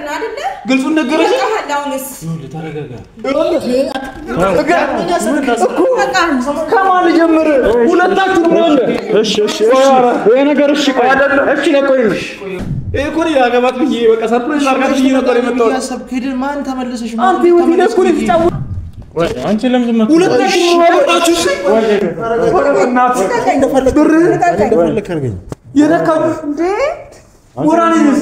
ነገርና አይደለ ግልጹን ነገርሽ አሁንስ ተረጋጋ ከማን ጀምር ሁለታችሁ ነው እሺ ይሄ ነገር እሺ አይደለም እሺ ለቆይሽ እኮ ያገባት ብዬ በቃ ሰርፕራይዝ አርጋት ብዬ ነበር የመጣው ያሰብክ ሄደን ማን ተመለሰሽ አንተ ወዲ ለኮ ልትጫወት ወይ አንቺ ለምን ዝም ሁለታችሁ ወጣችሁ እናት እንደፈለክ አርገኝ የነካው እንዴ ሞራሊንስ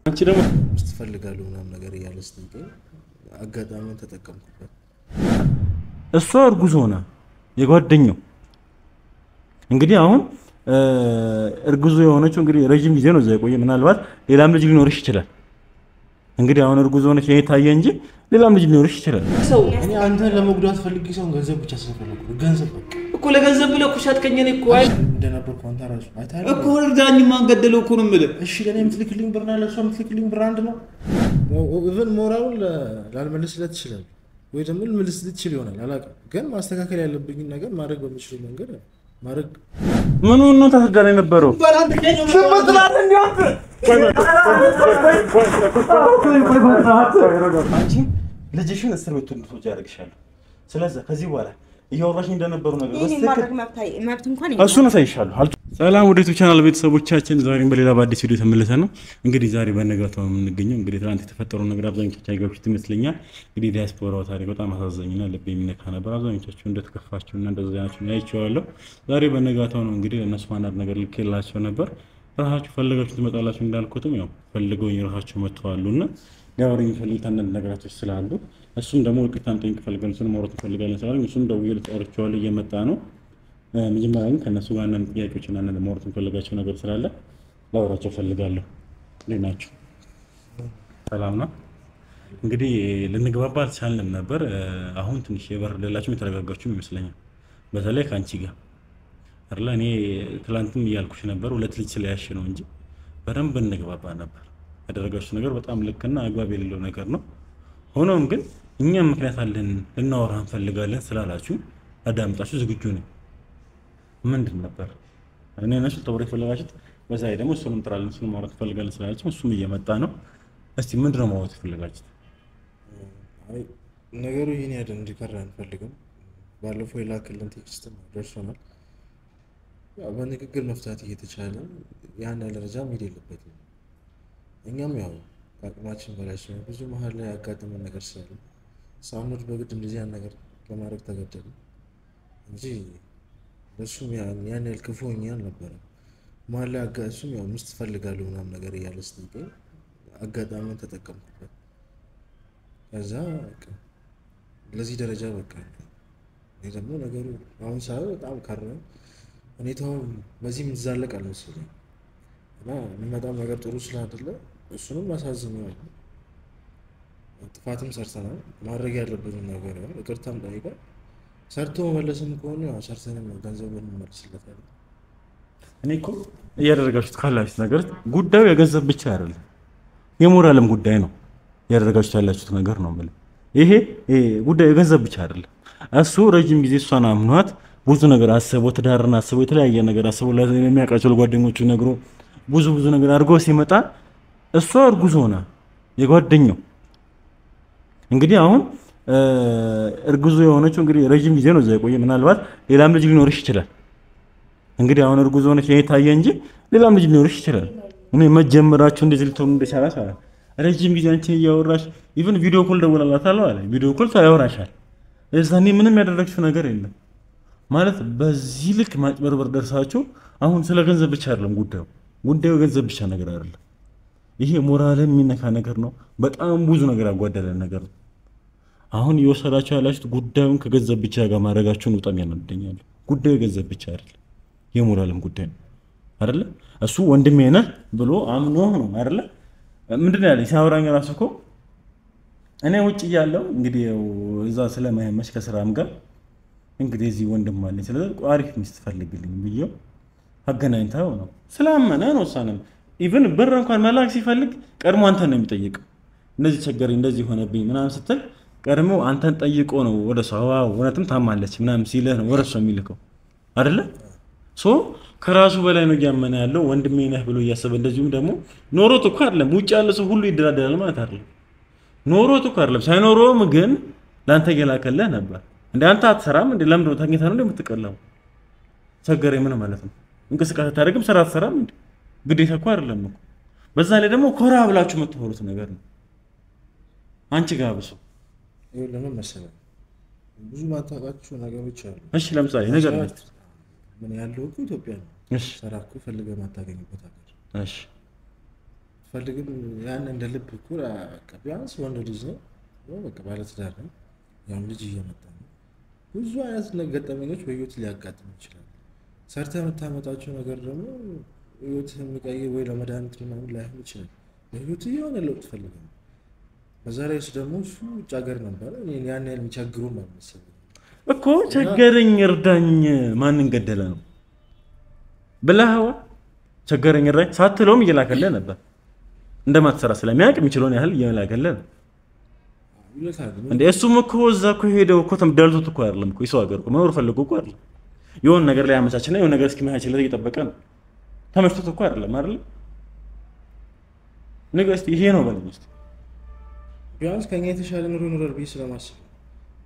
አንቺ ደግሞ ትፈልጋለህ ምናምን ነገር ያለስተኝ አጋጣሚውን ተጠቀምኩበት እሷ እርጉዝ ሆና የጓደኛው እንግዲህ አሁን እርጉዝ የሆነችው እንግዲህ ረጅም ጊዜ ነው እዛ የቆየ ምናልባት ሌላም ልጅ ሊኖርሽ ይችላል እንግዲህ አሁን እርጉዝ ሆነች የታየ እንጂ ሌላም ልጅ ሊኖርሽ ይችላል ሰው እኔ አንተን ለመጉዳት ፈልጌ ሰው ገንዘብ ብቻ ስለፈለኩ ገንዘብ በቃ እኮ ለገንዘብ ብለህ ኩሻት ከኘኔ እኮ አይ እንደነበርኩ አንተ ራሱ አይታል እኮ እርዳኝ ማን ገደለው እኮ ነው የምልህ እሺ ለኔ የምትልክልኝ ብርና ለሷ የምትልክልኝ ብር አንድ ነው ኢቭን ሞራውን ላልመልስለት ይችላል ወይ ደግሞ ልመልስለት ይችል ይሆናል አላውቅም ግን ማስተካከል ያለብኝ ነገር ማድረግ በምችለው መንገድ ማድረግ ምን ነው ታስጋለ ነበረው አንቺ ልጅሽን እስር ቤት እንድትወጪ ያደርግሻል ስለዚህ ከዚህ በኋላ እያወራሽ እንደነበሩ ነገር መብት እንኳን እሱን አሳይሻለሁ ሰላም ወደ ዩቲዩብ ቻናል ቤተሰቦቻችን ዛሬም በሌላ በአዲስ ቪዲዮ ተመልሰን ነው እንግዲህ ዛሬ በነጋታው የምንገኘው እንግዲህ ትናንት የተፈጠረው ነገር አብዛኞቻችሁ አይገባችሁት ይመስለኛል እንግዲህ ዲያስፖራው ታሪክ በጣም አሳዛኝና ልብ የሚነካ ነበር አብዛኞቻችሁ እንደተከፋችሁና እንደዛኛችሁ ያይቻለሁ ዛሬ በነጋታው ነው እንግዲህ እነሱ አንድ ነገር ልከላቸው ነበር ራሳችሁ ፈልጋችሁ ትመጣላችሁ እንዳልኩትም ያው ፈልገው ይራሳችሁ መጥተዋሉና ያወሩ የሚፈልጉት አንድ ነገራቶች ስላሉ እሱም ደግሞ ውጤታን ጠንቅ ፈልገን እሱን ማውራት እንፈልጋለን ስላለን እሱም ደውዬ ልጠራቸዋለሁ እየመጣ ነው መጀመሪያ ግን ከነሱ ጋር አንድ ጥያቄዎችና አንድ ማውራት እንፈልጋቸው ነገር ስላለ ላወራቸው ፈልጋለሁ ለናችሁ ሰላም ነው እንግዲህ ልንግባባ አልቻልንም ነበር አሁን ትንሽ የበረደላችሁ የተረጋጋችሁ ይመስለኛል በተለይ ካንቺ ጋር አይደል እኔ ትላንትም እያልኩሽ ነበር ሁለት ልጅ ስለያሽ ነው እንጂ በደንብ እንግባባ ነበር ያደረጋችሁ ነገር በጣም ልክና አግባብ የሌለው ነገር ነው ሆኖም ግን እኛም ምክንያት አለን ልናወራ እንፈልጋለን ስላላችሁ አዳምጣችሁ ዝግጁ ነኝ ምንድን ነበር እኔ ነሽ ተወሬ ፈለጋችሁት በዛ ደግሞ እሱንም ጥራልን እሱንም ማውራት እንፈልጋለን ስላላችሁ እሱም እየመጣ ነው እስቲ ምንድነው ማውራት እንፈልጋችሁት አይ ነገሩ ይሄን ያደ እንዲቀር አንፈልግም ባለፈው የላክልን ቴክስት ነው ደርሶናል ያው በንግግር መፍታት እየተቻለ ያን ደረጃ መሄድ የለበትም እኛም ያው አቅማችን በላይ ነው ብዙ መሀል ላይ ያጋጠመን ነገር ስላለ ሳምንት በግድ እንደዚህ ያን ነገር ለማድረግ ተገደደ እንጂ እሱም ያን ያልክፉኛ ነበር መሀል ላይ እሱም ያው ምስት ፈልጋለሁ ምናምን ነገር እያለስተኝ አጋጣሚውን ተጠቀምኩበት ከዛ ለዚህ ደረጃ በቃ እኔ ደግሞ ነገሩ አሁን ሳይሆን በጣም ካረረ ሁኔታው በዚህ ምትዛለቅ አልመሰለኝ እና የሚመጣው ነገር ጥሩ ስላይደለ እሱንም ማሳዝነው ጥፋትም ሰርተናል ማድረግ ያለብን ነገር ነው ይቅርታም ጠይቀን ሰርቶ መመለስም ከሆነ ያው ሰርተንም ገንዘቡን እንመልስለታለን እኔ እኮ እያደረጋችሁት ካላችሁት ነገር ጉዳዩ የገንዘብ ብቻ አይደለም የሞራልም ጉዳይ ነው ያደረጋችሁት ያላችሁት ነገር ነው ማለት ይሄ ጉዳዩ የገንዘብ ብቻ አይደለም እሱ ረጅም ጊዜ እሷን አምኗት ብዙ ነገር አሰበው ትዳርና አሰበው የተለያየ ነገር አሰበው ለሚያውቃቸው ጓደኞቹ ነግሮ ብዙ ነገር አድርጎ ሲመጣ እሷ እርጉዝ ሆና የጓደኛው እንግዲህ አሁን እርጉዝ የሆነችው እንግዲህ ረጅም ጊዜ ነው እዛ የቆየ ምናልባት ሌላም ልጅ ሊኖርሽ ይችላል እንግዲህ አሁን እርጉዝ ሆነች የታየ እንጂ ሌላም ልጅ ሊኖርሽ ይችላል እኔ መጀመራችሁ እንደዚህ ልትሆኑ እንደቻላሽ ረጅም ጊዜ አንቺ እያወራሽ ኢቭን ቪዲዮ ኮል ደውላላታለሁ አለ ቪዲዮ ኮል ታያወራሻል እዛኔ ምንም ያደረግሽው ነገር የለም ማለት በዚህ ልክ ማጭበርበር ደርሳችሁ አሁን ስለ ገንዘብ ብቻ አይደለም ጉዳዩ ገንዘብ ብቻ ነገር አይደለም ይሄ ሞራልን የሚነካ ነገር ነው በጣም ብዙ ነገር ያጓደለ ነገር ነው አሁን እየወሰዳችሁ ያላችሁት ጉዳዩን ከገንዘብ ብቻ ጋር ማድረጋችሁን በጣም ያናደኛል ጉዳዩ ገንዘብ ብቻ አይደለም የሞራልም ጉዳይ ነው አይደለ እሱ ወንድሜ ነህ ብሎ አምኖ ነው አይደለ ምንድነው ያለኝ ሲያወራኝ ራሱ እኮ እኔ ውጭ እያለሁ እንግዲህ እዛ ስለማይመሽ ከስራም ጋር እንግዲህ እዚህ ወንድም አለኝ ስለዚህ አሪፍ ሚስት ፈልግልኝ ብዬው አገናኝታው ነው ስላመነ ነው ሳንም ኢቭን ብር እንኳን መላክ ሲፈልግ ቀድሞ አንተን ነው የሚጠይቀው እንደዚህ ቸገረኝ እንደዚህ ሆነብኝ ምናምን ስትል ቀድሞ አንተን ጠይቆ ነው ወደ ሰው እውነትም ታማለች ምናምን ሲልህ ነው ወረሱ የሚልከው አይደለ ከራሱ በላይ ነው እያመነ ያለው ወንድሜ ነህ ብሎ እያሰበ እንደዚሁም ደግሞ ኖሮት እኮ አይደለም ውጭ ያለ ሰው ሁሉ ይደራደራል ማለት አይደለም። ኖሮት እኮ አይደለም ሳይኖረውም ግን ላንተ እየላከልህ ነበር። እንደ አንተ አትሰራም እንደ ለምንድን ነው ተኝተህ ነው እንደምትቀላው? ቸገረኝ ምን ማለት ነው? እንቅስቃሴ ታደርግም ስራ አትሰራም እንዴ? ግዴታ እኮ አይደለም እኮ። በዛ ላይ ደግሞ ኮራ ብላችሁ የምትሆኑት ነገር ነው። አንቺ ጋር ብሶ ይኸውልህ ምን መሰለህ ብዙ ማታውቃቸው ነገሮች አሉ። እሺ ለምሳሌ ነገር ነው ምን ያለው እኮ ኢትዮጵያ ነው። እሺ ስራ እኮ ፈልገህ ማታገኝበት ሀገር። እሺ ፈልግም ያን እንደ ልብ እኮ ቢያንስ ወንድ ልጅ ነው በቃ ባለትዳር ነው ያው ልጅ እየመጣ ነው። ብዙ አይነት ገጠመኞች በህይወት ሊያጋጥም ይችላል። ሰርተህ የምታመጣቸው ነገር ደግሞ ህይወትህን የሚቀይር ወይ ለመድኃኒት ምናምን ላይሆን ይችላል። በህይወት የሆነ ለውጥ ፈልገህ ነው። በዛ ላይ ደግሞ እሱ ውጭ ሀገር ነበር ያን ያህል የሚቸግሩም አልመሰለኝም እኮ። ቸገረኝ እርዳኝ ማንን ገደለ ነው ብለኸው ቸገረኝ እርዳኝ ሳትለውም እየላከልህ ነበር። እንደማትሰራ ስለሚያውቅ የሚችለውን ያህል እየላከልህ ነው እንዴ። እሱም እኮ እዛ እኮ ሄደው እኮ ተምዳልቶት እኮ አይደለም እኮ የሰው ሀገር እኮ መኖር ፈልጎ እኮ አይደለም። የሆነ ነገር ላይ አመቻችና የሆነ ነገር እስኪመቻችለት እየጠበቀ ነው። ተመችቶት እኮ አይደለም አይደል? ነገ እስቲ ይሄ ነው በለኝ እስቲ ቢያንስ ከኛ የተሻለ ኑሮ ይኖራል ብዬ ስለማስብ።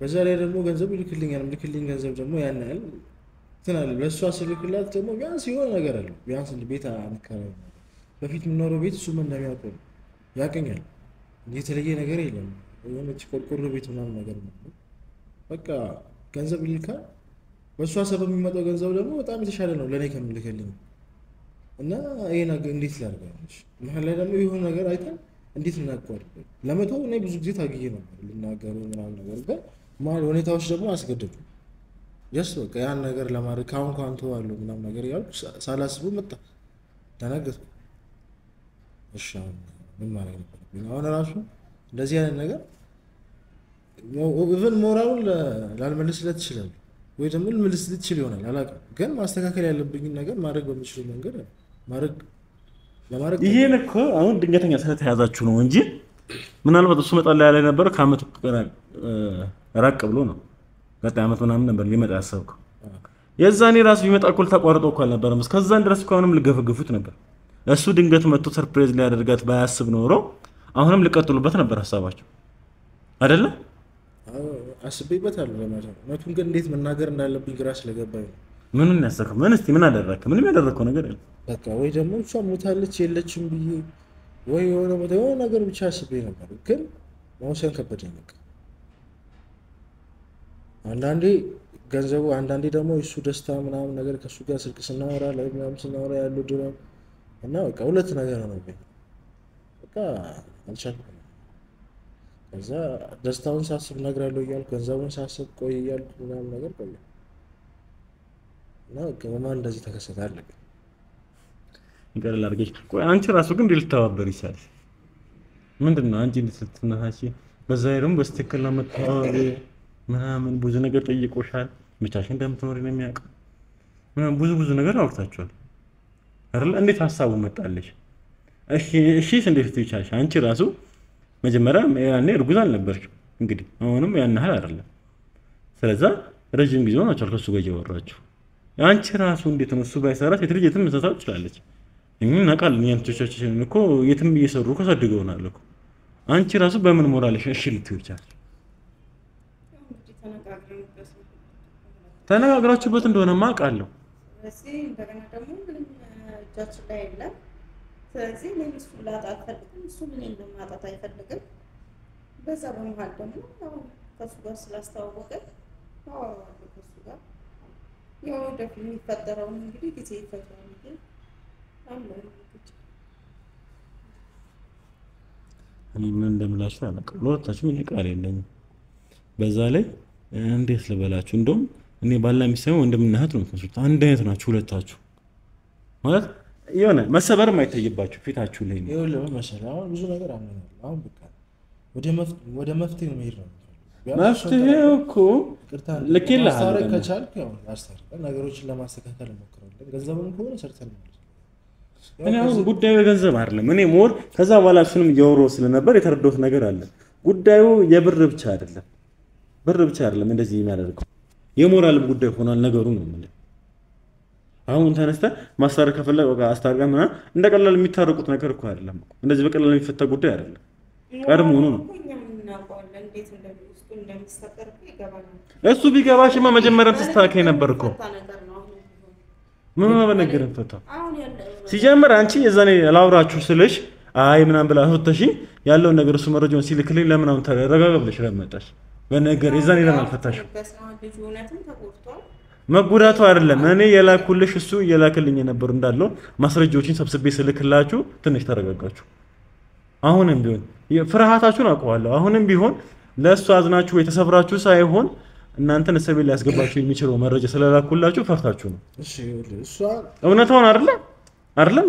በዛ ላይ ደግሞ ገንዘብ ይልክልኛል። ልክልኝ ገንዘብ ደግሞ ያን ያህል ትናል ለእሷ ስልክላት ደግሞ ቢያንስ የሆነ ነገር አለው። ቢያንስ እንደ ቤት አንከራይ በፊት የምኖረው ቤት እሱም እንደሚያውቀው ያውቀኛል። የተለየ ነገር የለም። የሆነች ቆርቆሮ ቤት ምናምን ነገር ነው። በቃ ገንዘብ ይልካል። በእሷ ሰበብ የሚመጣው ገንዘብ ደግሞ በጣም የተሻለ ነው ለእኔ ከምልክልኝ እና ይሄ ነገር እንዴት ላድርጋለች? መሀል ላይ ደግሞ የሆነ ነገር አይተን እንዴት እናቋርጥ ለመተው እኔ ብዙ ጊዜ ታግዬ ነበር ልናገሩ ምናምን ነገር ግን ማለት ሁኔታዎች ደግሞ አስገደዱ። በቃ ያን ነገር ለማድረግ ካሁን ካንተ ዋለው ምናምን ነገር ያልኩ ሳላስቡ መጣ። ተናገርኩ። እሺ ምን ማለት ነው? አሁን ራሱ እንደዚህ አይነት ነገር ኢቭን ሞራሉን ላልመልስለት ይችላል ወይ ደግሞ ልመልስለት ይችል ይሆናል አላውቅም። ግን ማስተካከል ያለብኝን ነገር ማድረግ በምችለው መንገድ ማድረግ ለማድረግ ይሄን እኮ አሁን ድንገተኛ ስለተያዛችሁ ነው እንጂ ምናልባት እሱ መጣ ላይ ያለ ነበር ከአመቱ ራቅ ብሎ ነው ቀጣይ አመት ምናምን ነበር ሊመጣ ያሰብከው። የዛኔ ራሱ ቢመጣ እኮ ተቋርጦ እኮ አልነበረም። እስከዛን ድረስ እኮ አሁንም ልገፈግፉት ነበር። እሱ ድንገት መጥቶ ሰርፕራይዝ ሊያደርጋት ባያስብ ኖሮ አሁንም ልቀጥሉበት ነበር ሐሳባቸው አይደለ? አስቤበታለሁ ለማለት ነው። እውነቱን ግን እንዴት መናገር እንዳለብኝ ግራ ስለገባኝ ነው። ምኑን ያሰከው? ምን እስቲ ምን አደረክ? ምንም ያደረከው ነገር የለም። በቃ ወይ ደግሞ እሷ ሞታለች የለችም ብዬ ወይ የሆነ ነገር ብቻ አስቤ ነበር። ግን መውሰን ከበደኝ። በቃ አንዳንዴ ገንዘቡ አንዳንዴ ደግሞ እሱ ደስታ ምናምን ነገር ከሱ ጋር ስልክ ስናወራ ላይ ምናምን ስናወራ ያለው ድሮም እና በቃ ሁለት ነገር ነው። በቃ አልቻልኩም። ከዛ ደስታውን ሳስብ እነግራለሁ እያልኩ ገንዘቡን ሳስብ ቆይ እያልኩ ምናምን ነገር ቆየ እና ከማን እንደዚህ ተከሰተ አለቀ። ይቀርል አድርገሽ ቆይ አንቺ ራሱ ግን ልትተባበር ይችላል። ምንድነው አንቺ ልትነሳሽ በዛ ይሩም በስትክክል ነው መተዋወቅ ምናምን ብዙ ነገር ጠይቆሻል። ብቻሽን እንደምትኖሪ ነው የሚያውቀው ምናምን ብዙ ነገር አውርታችኋል አይደል? እንዴት ሐሳቡ መጣልሽ? እሺስ እንዴት ትይቻለሽ? አንቺ ራሱ መጀመሪያ ያኔ እርጉዝ አልነበርሽም። እንግዲህ አሁንም ያን ያህል አይደለም። ስለዛ ረጅም ጊዜ ሆናችኋል ከሱ ጋር እያወራችሁ። አንቺ ራሱ እንዴት ነው እሱ ባይሰራት የትልጅ የትም መሳሳት ትችላለች። እኛ ነቃል ያንቶቻችን እኮ የትም እየሰሩ ከሰድገውናል እኮ። አንቺ ራሱ በምን ሞራልሽ እሺ ልትይቻለሽ? ተነጋግራችሁበት እንደሆነማ አውቃለሁ። ስለዚህ እንደገና ደግሞ ምንም እጃችን ላይ የለም። ስለዚህ እኔ እሱን ላጣ አልፈልግም፣ እሱ እኔን ማጣት አይፈልግም። በዛ በመሀል ደግሞ ከእሱ ጋር ስላስተዋወቀን ከእሱ ጋር ያው ወደፊት የሚፈጠረውን እንግዲህ ጊዜ ይፈታል እንጂ እኔ ምን እንደምላችሁ አላውቅም። ለወጣችሁ ምን ቃል የለኝም። በዛ ላይ እንዴት ልበላችሁ እንደውም እኔ ባላ ሚስቴው ወንድምና እህት ነው የምትመስሉት። አንድ አይነት ናችሁ ሁለታችሁ ማለት የሆነ መሰበርም አይታይባችሁ ፊታችሁ ላይ ነው። ይኸውልህ መሰለህ አሁን ብዙ ነገር አምነናል። አሁን በቃ ወደ መፍትሄ ነው መሄድ ነው። መፍትሄው እኮ ልኬልህ አለ ከቻልክ ያው አስተካክል ነገሮችን ለማስተካከል እንሞክራለን። ገንዘብም ከሆነ ሰርተን ነው። እኔ አሁን ጉዳዩ የገንዘብ አይደለም። እኔ ሞር ከዛ በኋላ እሱንም እያወራሁ ስለነበር የተረዳሁት ነገር አለ። ጉዳዩ የብር ብቻ አይደለም። ብር ብቻ አይደለም እንደዚህ የሚያደርገው የሞራልም ጉዳይ ሆኗል ነገሩ ነው ማለት አሁን ተነስተ ማስታረቅ ከፈለገ በቃ አስታርቀና እንደ ቀላል የሚታረቁት ነገር እኮ አይደለም እኮ እንደዚህ በቀላል የሚፈታ ጉዳይ አይደለም። ቀድሞ ነው እሱ ቢገባሽማ መጀመሪያም ተስተካከይ ነበር እኮ ምን በነገር ፈታ ሲጀምር አንቺ የዛኔ ላውራችሁ ስለሽ አይ ምናምን ብላ ፈተሽኝ ያለው ነገር እሱ መረጃውን ሲልክልኝ ለምን አሁን ተረጋግተሽ ለመጣሽ በነገር የዛኔ ለምን አልፈታሽም? መጉዳቱ አይደለም እኔ የላኩልሽ እሱ የላክልኝ ነበር እንዳለው ማስረጃዎችን ሰብስቤ ስልክላችሁ ትንሽ ተረጋጋችሁ። አሁንም ቢሆን ፍርሃታችሁን አውቀዋለሁ። አሁንም ቢሆን ለእሱ አዝናችሁ የተሰብራችሁ ሳይሆን እናንተን እስር ቤት ሊያስገባችሁ የሚችለው መረጃ ስለላኩላችሁ ፈርታችሁ ነው። እሺ እሷ እውነታውን አይደለም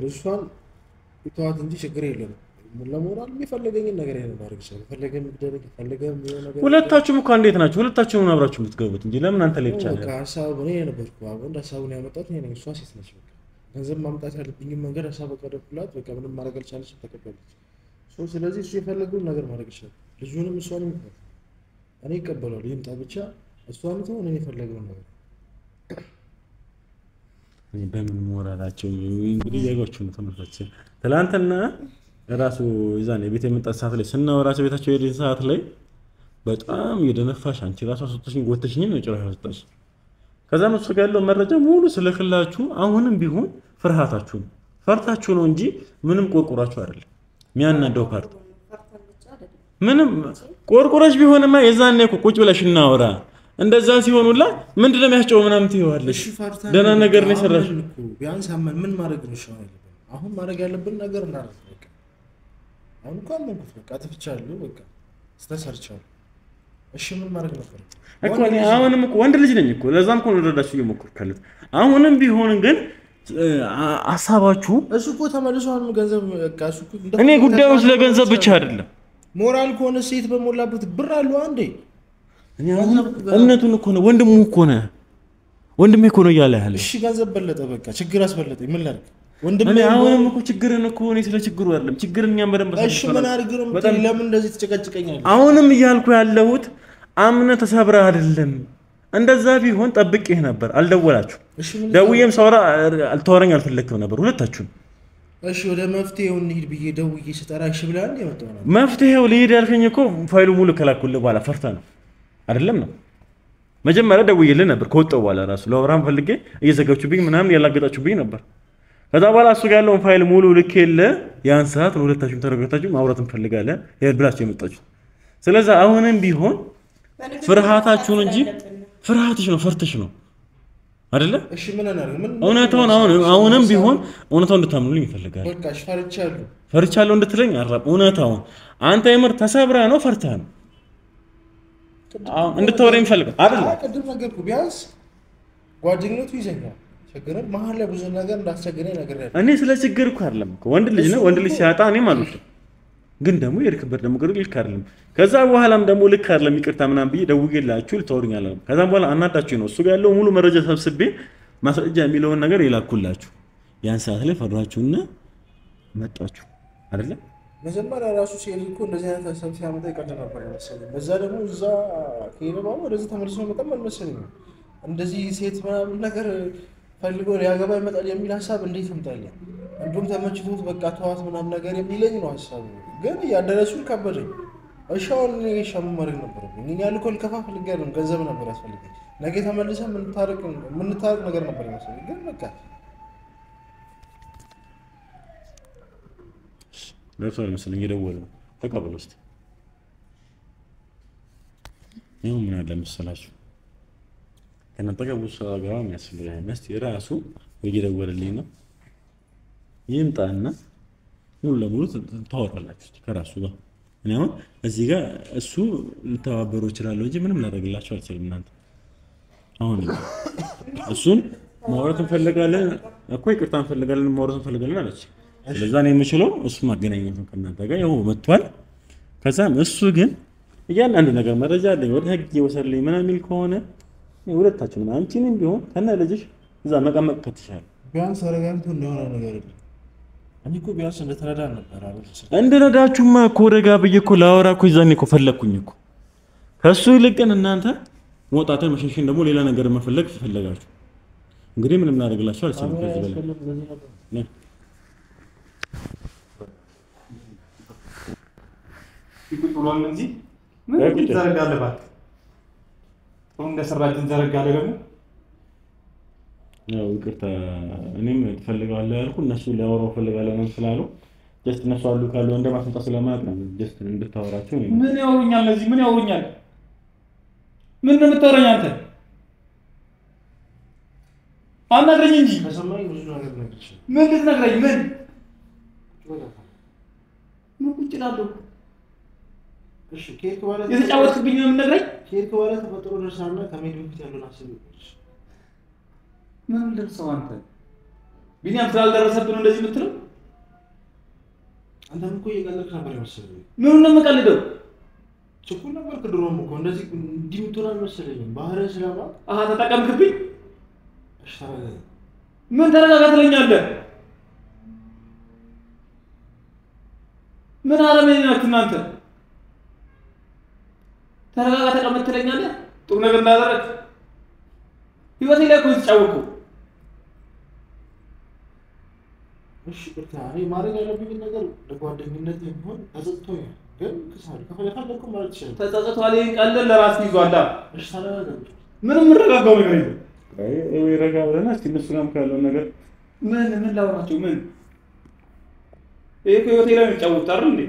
እሷን ይተዋት እንጂ ችግር የለም። ለሞራል የሚፈልገኝን ነገር ማድረግ ይችላል። ፈለገም ይደረግ ፈለገም ነገር ሁለታችሁም እኮ እንዴት ናችሁ? ሁለታችሁም አብራችሁ የምትገቡት እንጂ ለምን አንተ ላይ ብቻ ነው? ሀሳብ እኔ ነበርኩ አሁን ሀሳቡን ያመጣሁት እኔ ነኝ። እሷ ሴት ነች። በቃ ገንዘብ ማምጣት ያለብኝ መንገድ ሀሳብ ቀደኩላት። በቃ ምንም ማድረግ አልቻለችም። ተቀበለች። ስለዚህ እሱ የፈለገውን ነገር ማድረግ ይችላል። ልጁንም እሷንም ይፈታል። እኔ ይቀበላል። ይምጣ ብቻ እሷን ተሆነ እኔ የፈለገውን ነገር እኔ በምን ሞራላቸው እንግዲህ ያጋችሁ ነው ተመልካቾች። ትላንትና ራሱ ይዛኔ ቤት የመጣት ሰዓት ላይ ስናወራቸው ቤታቸው የሄድን ሰዓት ላይ በጣም የደነፋሽ አንቺ ራሷ ሰጥተሽኝ ወጥተሽኝ ነው ጭራሽ ወጣሽ። ከዛ መስፈ ያለው መረጃ ሙሉ ስለክላችሁ አሁንም ቢሆን ፈርታችሁ ነው እንጂ ምንም ቆርቆራችሁ አይደለም። የሚያናደው ፓርት ምንም ቆርቆራሽ ቢሆንማ የዛኔ እኮ ቁጭ ብለሽ እናወራ እንደዛ ሲሆኑላ ምንድነው የሚያስጨው ምናምን ትይዋለሽ። ደህና ነገር ነው ሰራሽ እኮ ቢያንስ ምን ማድረግ ነው ሻው አሁን ማድረግ ያለብን ነገር እናደርግ። በቃ አሁን እኮ አመንኩት። በቃ አጥፍቻለሁ። በቃ ስተሰርቻለሁ። እሺ ምን ማድረግ ነበር እኮ እኔ አሁንም እኮ ወንድ ልጅ ነኝ እኮ ለዛም እኮ ልረዳችሁ እየሞከርኩት። አሁንም ቢሆን ግን ሐሳባችሁ እሱ እኮ ተመልሷል። ገንዘብ በቃ እሱ እኮ እኔ ጉዳዩ ስለ ገንዘብ ብቻ አይደለም። ሞራል ከሆነ ሴት በሞላበት ብር አለው አንዴ እኔ አሁን እምነቱን እኮ ነው ወንድሙ እኮ ነው ወንድሜ እኮ ነው እያለ ያለ። እሺ ገንዘብ በለጠ በቃ ችግር አስበለጠኝ። ምን ላድርግ ወንድሜ? እኔ አሁንም እኮ ችግርን እኮ እኔ ስለ ችግሩ አይደለም ችግርኛም በደንብ እሺ ምን አድርግ ነው የምትለኝ? ለምን እንደዚህ ትጨቀጭቀኛለህ? አሁንም እያልኩ ያለሁት አምነህ ተሰብረህ አይደለም። እንደዛ ቢሆን ጠብቄህ ነበር። አልደወላችሁ ደውዬም ሰውራ አልተወረኝ አልፈለክም ነበር ሁለታችሁም። እሺ ወደ መፍትሄው እንሂድ ብዬ ደውዬ ስጠራ እሺ ብለህ አንዴ መጣው ነው። መፍትሄው ልሂድ ያልከኝ እኮ ፋይሉ ሙሉ ከላኩልህ በኋላ ፈርታ ነው አይደለም ነው። መጀመሪያ ደውዬልህ ነበር ከወጣሁ በኋላ ራሱ ለወራም ፈልጌ እየዘጋችሁብኝ ምናምን ያላገጣችሁብኝ ነበር። ከዛ በኋላ እሱ ጋር ያለውን ፋይል ሙሉ ልኬልህ ያን ሰዓት ሁለታችሁም ተረጋግታችሁ ማውራት እንፈልጋለን ብላችሁ የመጣችሁ። ስለዚህ አሁንም ቢሆን ፍርሃታችሁን እንጂ ፍርሃትሽ ነው ፈርተሽ ነው አይደለ? እሺ ምን እናደርግ? ምን እውነታውን አሁንም ቢሆን እውነታውን እንድታምኑልኝ ይፈልጋል። በቃ ፈርቻለሁ እንድትለኝ አራብ እውነታውን አንተ የምር ተሰብራ ነው ፈርታ ነው እንድታወራኝ ይፈልጋል አይደል? ቅድም ነገርኩ። ቢያንስ ጓደኞቱ ይዘኛል ችግርን መሀል ላይ ብዙ ነገር እንዳስቸገረኝ ነገር ያለ እኔ ስለ ችግር እኮ አይደለም እኮ ወንድ ልጅ ነው ወንድ ልጅ ሲያጣ እኔ ማለት ነው። ግን ደግሞ የርክበት ደግሞ ግሩ ልክ አይደለም። ከዛ በኋላም ደግሞ ልክ አይደለም ይቅርታ ምናምን ብዬ ደውዬላችሁ ልታወሩኛላችሁ። ከዛም በኋላ አናዳችሁ ነው እሱ ጋር ያለው ሙሉ መረጃ ሰብስቤ ማስረጃ የሚለውን ነገር ይላኩላችሁ። ያን ሰዓት ላይ ፈራችሁና መጣችሁ አይደለ? መጀመሪያ ራሱ ሲሄድ እኮ እንደዚህ አይነት ሀሳብ ሲያመጣ ይቀር ነበር መሰለኝ። በዛ ደግሞ እዛ ከሄደባው ወደዚህ ተመልሶ መጣም አልመሰለኝም። እንደዚህ ሴት ምናምን ነገር ፈልጎ ሊያገባ ይመጣል የሚል ሀሳብ እንዴት ይመጣል? እንዱም ተመችቶት በቃ ተዋት ምናምን ነገር የሚለኝ ነው ሀሳቡ። ግን ያደረሱን ከበደኝ። እሺ አሁን እኔ ሸም ማድረግ ነበር እኔ ያልኩ ልከፋፍል ገርም ገንዘብ ነበር ያስፈልገኝ። ነገ ተመልሰን ምንታረቅ ነገር ነበር መሰለኝ። ግን በቃ ለፍቷል መሰለኝ የደወለው ተቀበሉ እስቲ። ይኸው ምን አለ መሰላችሁ ከእናንተ ጋር ብዙ ሰው ጋር የሚያስፈልገኝ እስቲ ራሱ እየደወለልኝ ነው ይምጣና ሙሉ ለሙሉ ታወራላችሁ ከራሱ ጋር። እኔ አሁን እዚህ ጋር እሱ ልተባበሩ ይችላልው እንጂ ምንም ላደርግላችሁ አልችልም። እናንተ አሁን እሱን ማውራት እንፈልጋለን እኮ ይቅርታ እንፈልጋለን ማውራት እንፈልጋለን አለች። ስለዚህ እኔ የምችለው እሱ ማገናኘት ነው ከእናንተ ጋር ይኸው መጥቷል። ከዛም እሱ ግን እያንዳንዱ ነገር መረጃ አለኝ ወደ ህግ ይወሰድልኝ ምናምን የሚል ከሆነ ሁለታችንም አንቺንም ቢሆን ከነ ልጅሽ እዛ መቀመጥ ከተሻለ ቢያንስ አረጋግቶ እንደሆነ ነገር አይደለም። እኔ እኮ ቢያንስ እንደተረዳን ነበር አይደል? እንደረዳችሁማ እኮ ረጋ ብዬ እኮ ላወራ እኮ ይዛኔ እኮ ፈለኩኝ እኮ ከሱ ይልቅ ግን እናንተ መውጣትን መሸሽን ደግሞ ሌላ ነገር መፈለግ ትፈልጋችሁ። እንግዲህ ምንም እናደርግላችሁ አልችልም ከዚህ በላይ ይቁጥሩን እንጂ ምን ይዘረጋል ባክ እንደሰራችን ዘረጋለ ደግሞ ያው ይቅርታ እኔም ትፈልጋለህ ያልኩ እነሱ ሊያወራው ፈልጋለሁ ነው ስላሉ ጀስት እነሱ አሉ ካሉ እንደማስመጣ ስለማያውቅ ነው ጀስት እንድታወራቸው ነው ምን ያወሩኛል ለዚህ ምን ያወሩኛል ምን ነው የምታወራኝ አንተ አናግረኝ እንጂ ከሰማኝ ብዙ ነገር ነግርሽ ምን ልትነግረኝ ምን ቁጭ እላለሁ እሺ ኬክ ማለት የተጫወትክብኝ ነው የምነግረኝ ኬክ ማለት ተፈጥሮ ደርሳና ከመሄድ በፊት ያለውን አስብልሽ ምን ልርሰው አንተ ቢኒያም ስላልደረሰብን እንደዚህ የምትለው አንተም እኮ እየቀለድክ ነበር የመሰለኝ ምን ነው የምቀልደው ችኩል ነበር ከድሮም እኮ እንደዚህ እንዲህ የምትሆን አልመሰለኝም ባህሪህ ስለማ ተጠቀምክብኝ እሺ ተረጋጋ ምን ተረጋጋ ትለኛለህ ምን አረመኝ ናችሁ እናንተ ተረጋጋ ተቀመጥ ትለኛለህ ጥሩ ነገር እንዳደረግ ህይወቴ ላይ እኮ ተጫወኩ እሺ ብቻ እኔ ማድረግ ያለብኝ ነገር ለጓደኝነት የሚሆን ተጸጽቶኛል ግን ከሳል ከፈለኩ ማለት ይችላል ተጸጽቷል ቀለል ለራስ ይዟል እሺ ተረጋጋ ምንም ረጋጋው ነገር የለም ወይ ረጋ ብለና እስቲ እነሱ ጋርም ካለው ነገር ምን ላወራቸው ምን እኮ ህይወቴ ላይ ተጫወኩት አይደል እንዴ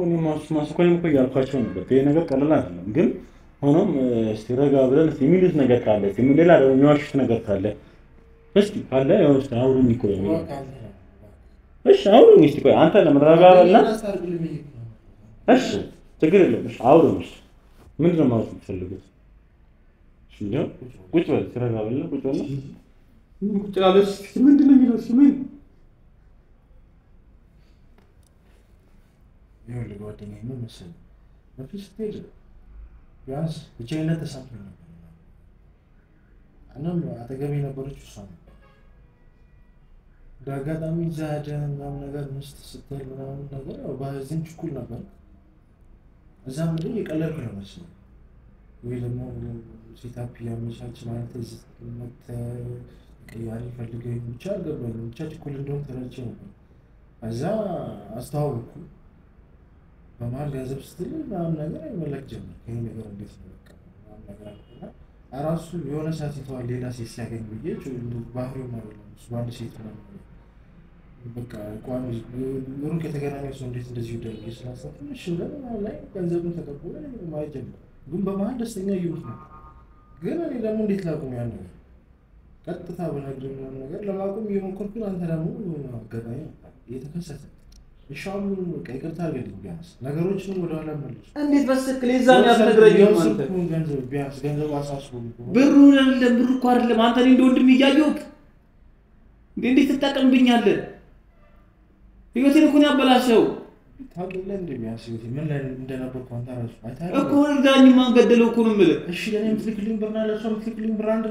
እኔ ማስኮልም እኮ ያልኳቸው ነበር ይሄ ነገር ቀላል አይደለም ግን ሆኖም እስቲ ረጋ ብለን እስቲ የሚሉት ነገር ካለ እስቲ ምን ሌላ ደግሞ የሚዋሹት ነገር ካለ እስቲ ካለ ያው እስቲ አውሩኝ እኮ ነው እሺ አውሩኝ እስቲ ቆይ አንተ ለምን ረጋ ብለና እሺ ችግር የለም እሺ አውሩኝ ምንድን ነው ማለት የምትፈልጉት እሺ ነው ቁጭ በል ረጋ ብለና ቁጭ በል ቁጭላለሽ ምንድን ነው የሚለው እሺ ምን ይኸውልህ ጓደኛዬ ምን መሰለህ በፊት ስትሄድ ቢያንስ ብቻዬነት ተሰምቶኝ ነበር እናም አጠገቤ የነበረችው እሷ ነበር በአጋጣሚ እዛ ሄደህ ምናምን ነገር ምስት ስትል ምናምን ነገር ያው በዚህም ችኩል ነበር እዛም ላይ የቀለድኩ ነው መሰለኝ ወይ ደግሞ ሴታፕ ያመቻች ማለት እዚህ ቀያሪ ፈልገኝ ብቻ አልገባኝም ብቻ ችኩል እንደሆነ ተረድቼ ነበር እዛ አስተዋወቅኩ በመሀል ገንዘብ ስትል ምናምን ነገር መላክ ጀመር ይሄ ነገር እንዴት ነው በቃ ምናምን ነገር አልኩና እራሱ የሆነ ሰዓት ይተዋል ሌላ ሴት ሲያገኝ ብዬ ባህሪው ማለት ነው እሱ አንድ ሴት ምናምን በቃ ቋሚ ሩቅ የተገናኘ ሰው እንዴት እንደዚህ ይደረግ ስላሰብኩ እሺ ለምን ላይ ገንዘቡን ተቀበለ ማለት ጀመር ግን በመሀል ደስተኛ እየሆንኩ ነው ግን እኔ ደግሞ እንዴት ላቁም ያን ነገር ቀጥታ በነገር ምናምን ነገር ለማቆም እየሞከርኩ አንተ ደግሞ አጋጣሚ እየተከሰተ እሻም ይቅርታ አድርግልኝ ቢያንስ ነገሮችን ወደ ኋላ መልስ እንዴት በስክል ይዛን ያስነግረኝ አንተ ገንዘብ ቢያንስ ገንዘብ አሳስቦ ብሩን ብሩ እኮ አይደለም አንተ እንደ ወንድም እያየሁት እንዴት ትጠቀምብኛለህ ህይወቴን እኮ ነው ያበላሸው ታውቃለህ እንዴ ቢያንስ ምን ላይ እንደነበርኩ አንተ ራስህ አይታለህ እኮ እርዳኝ ማን ገደለው እኮ ነው የምልህ እሺ ለኔ የምትልክልኝ ብርና ለሷ የምትልክልኝ ብር አንድ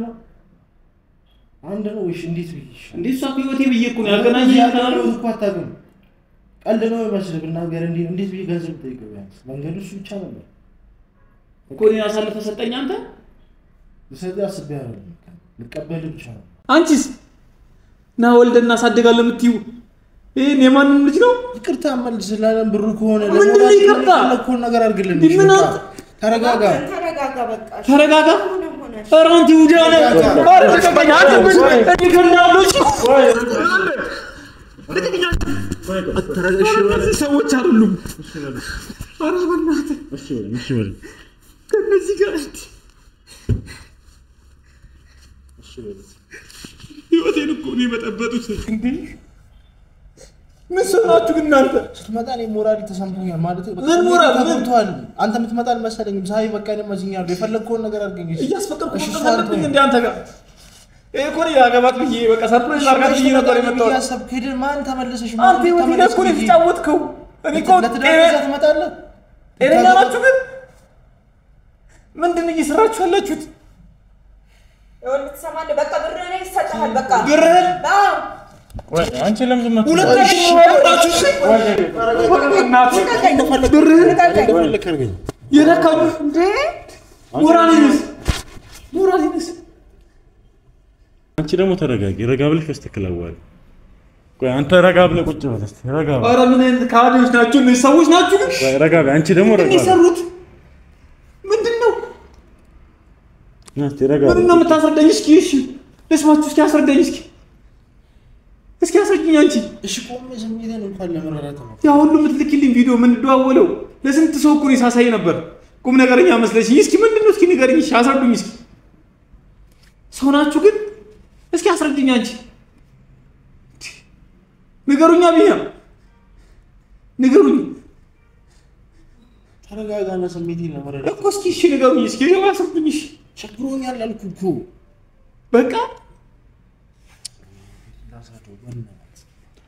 ነው ወይስ እንዴት ብዬሽ እንዴት እሷ ህይወቴ ብዬ እኮ ነው ያገናኘኝ ያለው እኮ አታውቅም ቀልድ ነው ይመስል ብናገር እንዴት ብዬ ገንዘብ ጠይቀው ቢያንስ መንገዱ እሱ ብቻ ነበር እኮ እኔ አሳልፈህ ሰጠኝ አንተ ስለዚህ አስቤ አይደለም ልቀበል ብቻ ነው አንቺስ ና ወልደን እናሳድጋለን የምትይው ይሄን የማንም ልጅ ነው ይቅርታ መልስ ስላለም ብሩ ከሆነ ለሞራል ይቅርታ ለኮ ነገር አድርግልን ምን ተረጋጋ በቃ ተረጋጋ አራንቲ ውዳነ አረ ተቀበኛ አንተ ምን ይገናሉሽ እነዚህ ሰዎች አይደሉም አረ በእናትህ እሺ በል ከነዚህ ጋር ህይወቴን እኮ ነው የበጠበጡት እንዴ ምን ሰናችሁ ግን እናንተ ስትመጣ እኔ ሞራል ተሰምቶኛል ማለት ነው ምን ሞራል ተቆጥቷል አንተ የምትመጣል መሰለኝም ሳይ በቃ ለማዝኛለሁ የፈለግከውን ነገር አድርገኝ እያስፈቀድኩ ተሰለብኝ እንዴ አንተ ጋር ይሄ እኮ ነው ያገባት ብዬ በቃ ሰርፕራይዝ አድርጋት ብዬ ነበር የመጣው ያሰብክ ሄደን ማን ተመለሰሽ አንተ ወዲና እኮ ነው የተጫወትከው እኔ እኮ ለትዳር ትመጣለህ ጤነኛ ናችሁ ግን ምንድን ነው እየሰራችሁ ያላችሁት ይኸውልህ ትሰማለህ በቃ ብርህ ነው ይሰጥሃል በቃ ብርህ ወይ አንቺ ለምን ዝም አትልም ሁለታችሁ ወራችሁ ብርህ የነካችሁ እንዴ ሞራሊንስ አንቺ ደግሞ ተረጋጊ። ረጋ ብለሽ ተስተክላዋል። ቆይ አንተ ረጋ ብለህ ቁጭ በል እስቲ። ረጋ በል። ኧረ ምን አይነት ካድሬዎች ናችሁ እነዚህ ሰዎች ናችሁ ግን? ቆይ ረጋ በል። አንቺ ደግሞ ረጋ በል። የሚሰሩት ምንድነው? እስቲ ረጋ በል። ምንድነው የምታስረዳኝ? እስኪ እሺ ለስማችሁ እስኪ አስረዳኝ እስኪ አስረጅኝ አንቺ። እሺ ቆም ስሜትን እንኳን ለመረዳት ነው። ያ ሁሉ የምትልኪልኝ ቪዲዮ የምንደዋወለው ለስንት ሰው እኮ ነው ሳሳይ ነበር። ቁም ነገረኛ መስለሽኝ። እስኪ ምንድነው እስኪ ንገረኝ። እሺ አስረዱኝ እስኪ። ሰው ናችሁ ግን እስኪ አስረዱኝ አንቺ። ንገሩኛ ብያ ንገሩኝ። ተረጋጋና ስሜቴን ለመረዳት እኮ እስኪ እሺ ንገሩኝ እስኪ አስረዱኝ። እሺ ቸግሮኛል አልኩህ እኮ በቃ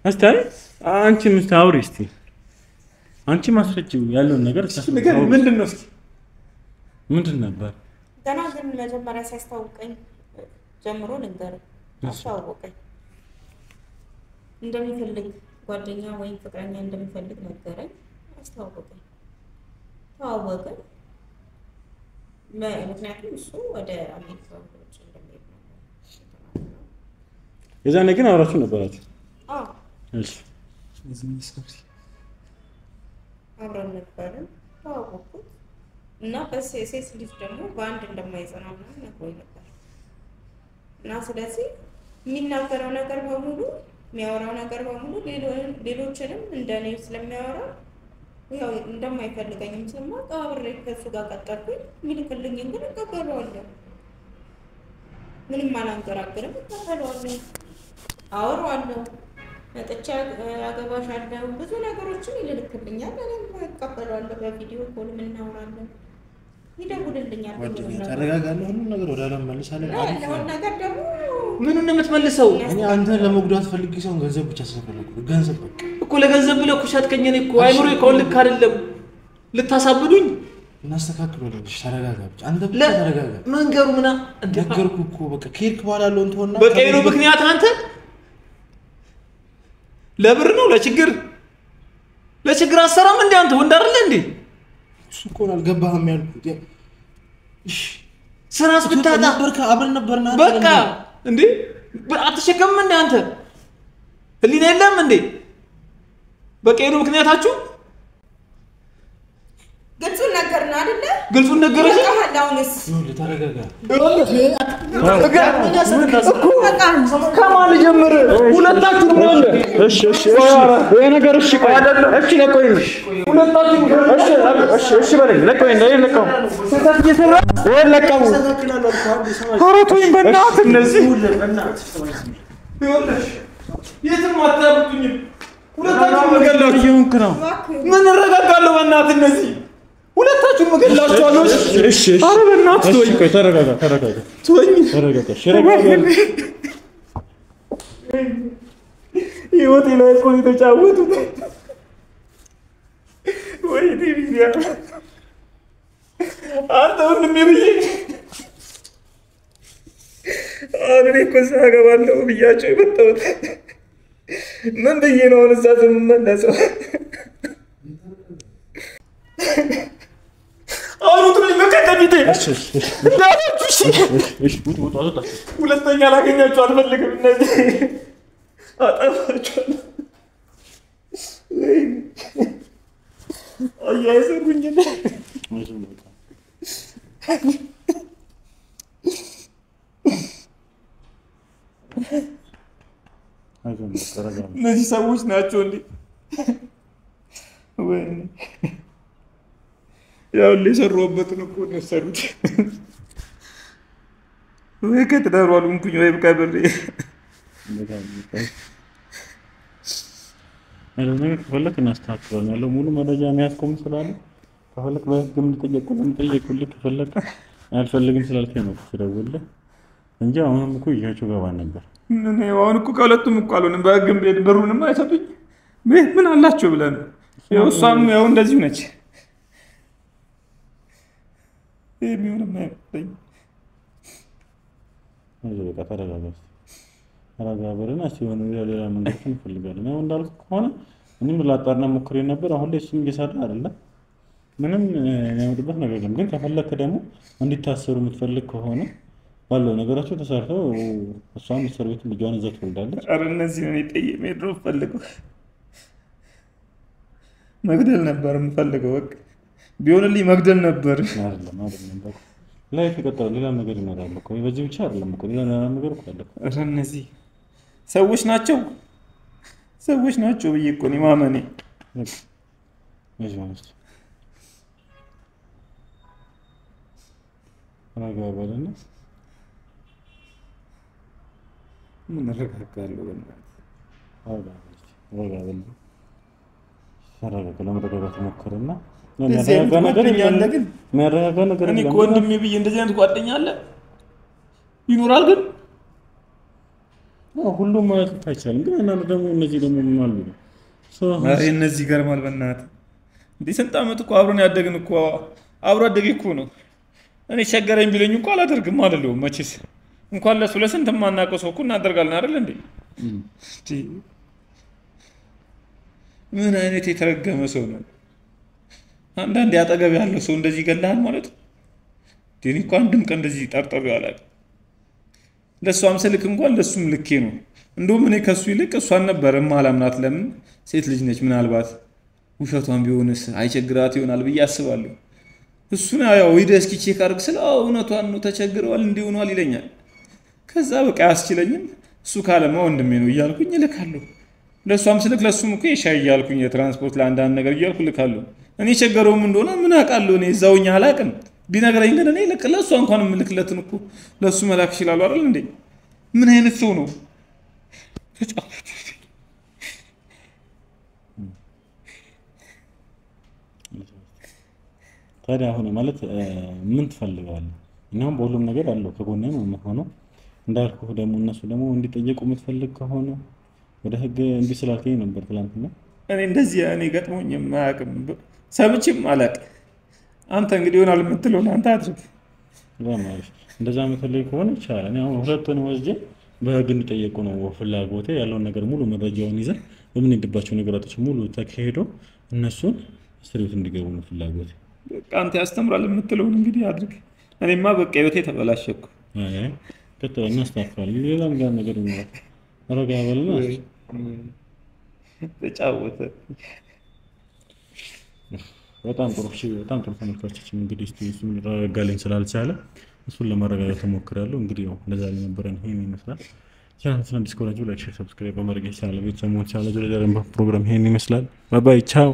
አስታይ አንቺ ምታውሪ እስቲ አንቺ ማስረጅው ያለውን ነገር ንገረኝ። ምንድነው እስኪ ምንድን ነበር? ገና ግን መጀመሪያ ሲያስታውቀኝ ጀምሮ ልንገር አስታውቀኝ እንደሚፈልግ ጓደኛ ወይም ፍቅረኛ እንደሚፈልግ ነገረኝ። አስታውቀኝ ተዋወቅን። ምክንያቱም እሱ ወደ አሜሪካ ወጥቶ እንደሚሄድ ነው። የዛኔ ግን አብራችሁ ነበራችሁ? አዎ እሺ አብረን ነበርን። ተዋወቅኩት እና በሴት ልጅ ደግሞ በአንድ እንደማይጸና ምናምን ነግሮኝ ነበር እና ስለዚህ የሚናገረው ነገር በሙሉ የሚያወራው ነገር በሙሉ ሌሎችንም እንደኔ ስለሚያወራ ያው እንደማይፈልገኝም ስለማውቅ አብሬ ከእሱ ጋር ቀጠልኩኝ። የሚልክልኝን ግን እቀበለዋለሁ። ምንም አላንገራግርም፣ እቀበለዋለሁ፣ አወራዋለሁ። መጥቻ አገባሻለሁ ብዙ ነገሮችን ይልክልኛል። እኔም እቀበለዋለሁ። በቪዲዮ ኮል እናወራለን፣ ይደውልልኛል። ተረጋጋለሁ። ሁሉም ነገር ወደ አለም መልሳለሁ። ያለውን ነገር ደግሞ ምኑን ነው የምትመልሰው? እኔ አንተን ለመጉዳት ፈልጌ ሰው ገንዘብ ብቻ ስለፈለኩ ገንዘብ በቃ እኮ ለገንዘብ ብለህ እኮ ሻጥከኝ። እኔ እኮ አይምሮ ይቆል ልክ አይደለም። ልታሳብዱኝ እናስተካክለዋለን። ተረጋጋ ብቻ አንተ ብቻ ተረጋጋ። መንገሩ ምና ነገርኩህ እኮ በቃ ከሄድክ በኋላ ያለውን ተወና በቀይሩ ምክንያት አንተ ለብር ነው ለችግር አሰራም እንዴ? አንተ ወንድ አይደለ እንዴ? እሱ እኮ አልገባህም ያልኩት። እሺ ስራስ ብታጣ ነበርካ አብረን ነበርና በቃ እንዴ አትሸከምም እንዴ? አንተ ህሊና የለም እንዴ? በቀይሩ ምክንያታችሁ ግልጹን ነገርና አይደለ? ግልጹን ነገረሽ። አሁንስ ተረጋጋ። ከማን ጀምር? ሁለታችሁም ነው እንዴ? እሺ ይሄ ነገር እሺ ቆይ አይደለም። እሺ ለቆይ ሁለታችሁም እሺ በለኝ። ለቆይ ለቀው ይሄ ለቀው ኧረ ተወኝ በእናትህ። እነዚህ ይኸውልሽ የትም አታብጡኝም። ሁለታችሁም መገላችሁ ነው። ምን እረጋጋለሁ? በእናትህ እነዚህ ሁለታችሁም መገላችኋለሁ። እሺ ኧረ በእናትህ ተወኝ። ቆይ ተረጋጋ ተወኝ። ተረጋጋ። ሽረጋጋ ህይወቴ ላይ እኮ ነው የተጫወቱት። ወይኔ ቢያ አንተ ወንድሜ ብዬ አሁን እኔ እኮ እዛ እገባለሁ ብያቸው የመጣሁት ምን ብዬ ነው አሁን እዛ የምመለሰው? አሁን ውጡልኝ በቃ ከፊቴ። ሁለተኛ ላገኛቸው አልፈልግም። እነዚህ አጠፋቸዋለሁ። አያይዘጉኝ እነዚህ ሰዎች ናቸው እንዴ? ወይኔ ያው የሰሩበትን እኮ ነው የሰሩት። ወይ ከትዳሩ አልሆንኩኝ ወይ ብቀብሬ ያለው ነገር ከፈለክ እናስተካክላለን። ያለው ሙሉ መረጃ የሚያስቆም ስላለ ከፈለክ በህግም እንጠየቁልህ ከፈለክ አልፈልግም ስላልከኝ ነው ስደውልልህ እንጂ አሁንም እኮ ይያቸው ገባ ነበር። አሁን እኮ ከሁለቱም እኮ አልሆንም። በህግም ቤት ብሩንም አይሰጡኝ ምን አላቸው ብለን ያው እሷም ያው እንደዚሁ ነች። የሚሆንም አይመስለኝ። በቃ ተረጋጋ። ተረጋጋና እስቲ የሆነ ሌላ መንገድ እንፈልጋለን። ያው እንዳልኩ ከሆነ እኔም ላጣርና ሞክሬ ነበር። አሁን ላይ እሱም እየሰራ አይደለም። ምንም የሚያመጣበት ነገር የለም። ግን ከፈለክ ደግሞ እንዲታሰሩ የምትፈልግ ከሆነ ባለው ነገራቸው ተሰርተው እሷም እስር ቤት ልጇን እዛ ትወልዳለች። ኧረ እነዚህ ነው ጠይቄ ድሮ ፈልገው መግደል ነበር የምፈልገው። በቃ ቢሆንልኝ መግደል ነበር። አይደለም በቃ ላይፍ ይቀጥላል። ሌላ ነገር ይኖራል እኮ በዚህ ብቻ አይደለም እኮ ሌላ ነገር እኮ አለ። ኧረ እነዚህ ሰዎች ናቸው ብዬ እኮ ነው ማመኔ። ረጋ በልና ምን ረጋጋለሁ ለመረጋጋት ሞክርና እኔ እኮ ወንድሜ ብዬ እንደዚህ አይነት ጓደኛ አለ ይኖራል። ግን ሁሉም ማለት አይቻልም። ግን እናንተ ደግሞ እነዚህ ደግሞ ምን አሉ? እነዚህ ይገርማል። በእናትህ እንዴ ስንት ዓመት እኮ አብረን ያደግን እኮ አብሮ አደጌ እኮ ነው። እኔ ቸገረኝ ቢለኝ እኮ አላደርግም አይደለሁም። መቼስ እንኳን ለሱ ለስንት የማናውቀው ሰው እኮ እናደርጋለን አይደል እንዴ? ምን አይነት የተረገመ ሰው ነው! አንዳንዴ አጠገብ ያለው ሰው እንደዚህ ይገላል ማለት ነው። እኔ እኮ አንድም ቀን እንደዚህ ጠርጥሬው አላውቅም። ለእሷም ስልክ እንኳን ለእሱም ልኬ ነው። እንደውም እኔ ከሱ ይልቅ እሷን ነበር የማላምናት። ለምን ሴት ልጅ ነች፣ ምናልባት ውሸቷን ቢሆንስ አይቸግራት ይሆናል ብዬ አስባለሁ። እሱን ያው ሂደህ እስኪ ቼክ አድርግ ስለው እውነቷን ነው ተቸግረዋል እንዲህ ሆኗል ይለኛል። ከዛ በቃ አያስችለኝም። እሱ ካለማ ወንድሜ ነው እያልኩኝ እልካለሁ። ለእሷም ስልክ ለእሱም እኮ የሻይ እያልኩኝ የትራንስፖርት ለአንዳንድ ነገር እያልኩ እልካለሁ። እኔ ቸገረውም እንደሆነ ምን አውቃለሁ እኔ እዛውኛ አላውቅም። ቢነግረኝ ግን እኔ ለእሷ እንኳን የምልክለትን እኮ ለእሱ መላክ ይችላሉ አይደል እንዴ? ምን አይነት ሰው ነው? ታዲያ አሁን ማለት ምን ትፈልጋለህ? እኛም በሁሉም ነገር አለው ከጎኔ ነው የምሆነው። እንዳልኩህ ደግሞ እነሱ ደግሞ እንዲጠየቁ የምትፈልግ ከሆነ ወደ ህግ እንዲህ ስላልከኝ ነበር ትላንትና። እኔ እንደዚህ እኔ ገጥሞኝም አያውቅም፣ ሰምቼም አላውቅም። አንተ እንግዲህ ይሆናል የምትለውን አንተ አድርግ። እንደዛ የምትፈልግ ከሆነ ይቻላል። እኔ አሁን ሁለቱን ወስጄ በህግ እንዲጠየቁ ነው ፍላጎቴ። ያለውን ነገር ሙሉ መረጃውን ይዘን በምንሄድባቸው ነገራቶች ሙሉ ተካሄዶ እነሱን እስር ቤት እንዲገቡ ነው ፍላጎቴ። በቃ አንተ ያስተምራል የምትለውን እንግዲህ አድርግ። እኔማ በቃ ህይወቴ ተበላሸኩ። ከተው እናስተካክላለን። ሌላም ጋር ነገር ይኖራል። ረጋ በልና ተጫወተ። በጣም ጥሩ ተመልካቾችን እንግዲህ እሱን ረጋልኝ ስላልቻለ እሱን ለማረጋጋት እሞክራለሁ። እንግዲህ ያው ለዛሬ ነበረን ይሄን ይመስላል። ቻናላችንን ዲስኮራጁ ላይክ፣ ሼር፣ ሰብስክራይብ በማድረግ ቻናል ቤተሰብ መሆን ቻናል ፕሮግራም ይሄን ይመስላል። ባይ ባይ ቻው።